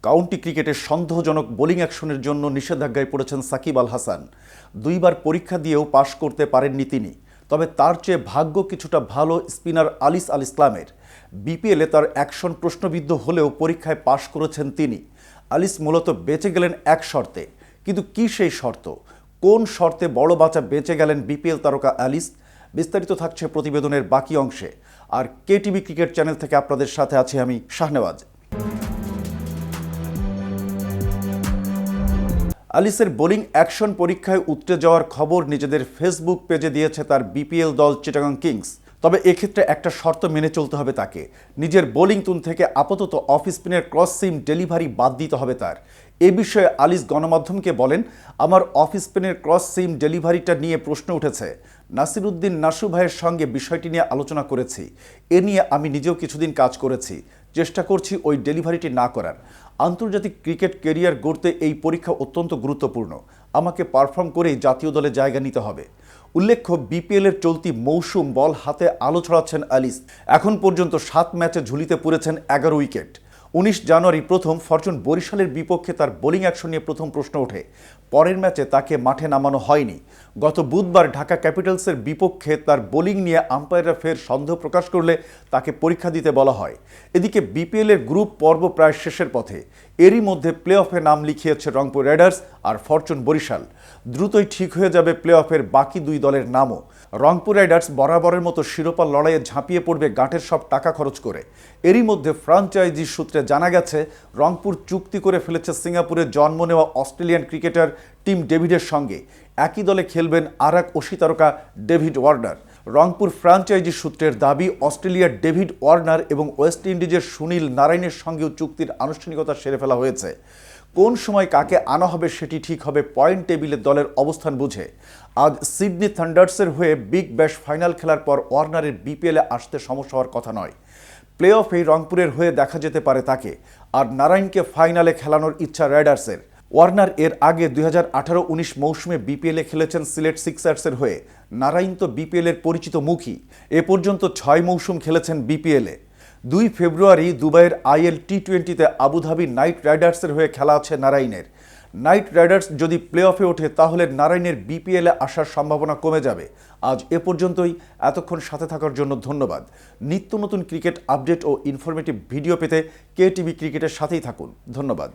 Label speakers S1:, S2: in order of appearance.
S1: County ক্রিকেটে সন্দেহজনক bowling অ্যাকশনের জন্য নিষেধাজ্ঞায় পড়েছেন সাকিব আল হাসান। দুইবার পরীক্ষা দিয়েও পাশ করতে পারেননি তিনি। তবে তার চেয়ে ভাগ্য কিছুটা ভালো স্পিনার আলিস আল ইসলামের। বিপিএলে তার অ্যাকশন প্রশ্নবিদ্ধ হলেও পরীক্ষায় পাশ করেছেন তিনি। আলিস মূলত বেঁচে গেলেন এক শর্তে, কিন্তু কি সেই শর্ত? কোন শর্তে বড় বাঁচা বেঁচে গেলেন বিপিএল তারকা আলিস? বিস্তারিত থাকছে প্রতিবেদনের বাকি অংশে। আর কেটিভি ক্রিকেট চ্যানেল থেকে আপনাদের সাথে আছি আমি শাহনেওয়াজ। আলিসের বোলিং অ্যাকশন পরীক্ষায় উতরে যাওয়ার খবর নিজেদের ফেসবুক পেজে দিয়েছে তার বিপিএল দল চিটাগং কিংস। তবে এক্ষেত্রে একটা শর্ত মেনে চলতে হবে তাকে। নিজের বোলিং তুন থেকে আপাতত অফ স্পিনের ক্রস সিম ডেলিভারি বাদ দিতে হবে তার। এ বিষয়ে আলিস গণমাধ্যমকে বলেন, আমার অফ স্পিনের ক্রস সিম ডেলিভারিটা নিয়ে প্রশ্ন উঠেছে। নাসিরুদ্দিন নাসু ভাইয়ের সঙ্গে বিষয়টি নিয়ে আলোচনা করেছি। এ নিয়ে আমি নিজেও কিছুদিন কাজ করেছি, চেষ্টা করছি ওই ডেলিভারিটি না করার। আন্তর্জাতিক ক্রিকেট ক্যারিয়ার গড়তে এই পরীক্ষা অত্যন্ত গুরুত্বপূর্ণ। আমাকে পারফর্ম করেই জাতীয় দলে জায়গা নিতে হবে। উল্লেখ্য, বিপিএলের চলতি মৌসুম বল হাতে আলো ছড়াচ্ছেন আলিস। এখন পর্যন্ত 7 ম্যাচে ঝুলিতে পড়েছেন 11 উইকেট। 19 জানুয়ারি প্রথম ফরচুন বরিশালের বিপক্ষে তার বোলিং অ্যাকশন নিয়ে প্রথম প্রশ্ন ওঠে। পরের ম্যাচে তাকে মাঠে নামানো হয়নি। গত বুধবার ঢাকা ক্যাপিটালসের বিপক্ষে তার বোলিং নিয়ে আম্পায়াররা ফের সন্দেহ প্রকাশ করলে তাকে পরীক্ষা দিতে বলা হয়। এদিকে বিপিএলের গ্রুপ পর্ব প্রায় শেষের পথে। এরই মধ্যে প্লে অফে নাম লিখিয়েছে রংপুর রাইডার্স আর ফরচুন বরিশাল। দ্রুতই ঠিক হয়ে যাবে প্লে অফের বাকি দুই দলের নামও। রংপুর রাইডার্স বরাবরের মতো শিরোপা লড়াইয়ে ঝাঁপিয়ে পড়বে গাঁটের সব টাকা খরচ করে। এরই মধ্যে ফ্রাঞ্চাইজি সূত্রে জানা গেছে, রংপুর চুক্তি করে ফেলেছে সিঙ্গাপুরে জন্ম নেওয়া অস্ট্রেলিয়ান ক্রিকেটার টিম ডেভিডের সঙ্গে। একই দলে খেলবেন আর এক অসি তারকা ডেভিড ওয়ার্নার। রংপুর ফ্রাঞ্চাইজি সূত্রের দাবি, অস্ট্রেলিয়ার ডেভিড ওয়ার্নার এবং ওয়েস্ট ইন্ডিজের সুনীল নারায়ণের সঙ্গেও চুক্তির আনুষ্ঠানিকতা সেরে ফেলা হয়েছে। কোন সময় কাকে আনা হবে সেটি ঠিক হবে পয়েন্ট টেবিলে দলের অবস্থান বুঝে। আজ সিডনি থান্ডার্সের হয়ে বিগ ব্যাশ ফাইনাল খেলার পর ওয়ার্নারের বিপিএলে আসতে সমস্যা হওয়ার কথা নয়। প্লে অফেই রংপুরের হয়ে দেখা যেতে পারে তাকে। আর নারায়ণকে ফাইনালে খেলানোর ইচ্ছা রাইডার্সের। ওয়ার্নার এর আগে 2018-19 মৌসুমে বিপিএলে খেলেছেন সিলেট সিক্সার্সের হয়ে। নারায়ণ তো বিপিএলের পরিচিত মুখই। এ পর্যন্ত 6 মৌসুম খেলেছেন বিপিএলে। 2 ফেব্রুয়ারি দুবাইয়ের IL T20-তে আবুধাবি নাইট রাইডার্সের হয়ে খেলা আছে নারায়ণের। নাইট রাইডার্স যদি প্লে অফে ওঠে তাহলে নারায়ণের বিপিএলে আসার সম্ভাবনা কমে যাবে। আজ এ পর্যন্তই। এতক্ষণ সাথে থাকার জন্য ধন্যবাদ। নিত্য নতুন ক্রিকেট আপডেট ও ইনফরমেটিভ ভিডিও পেতে কেটিভি ক্রিকেটের সাথেই থাকুন। ধন্যবাদ।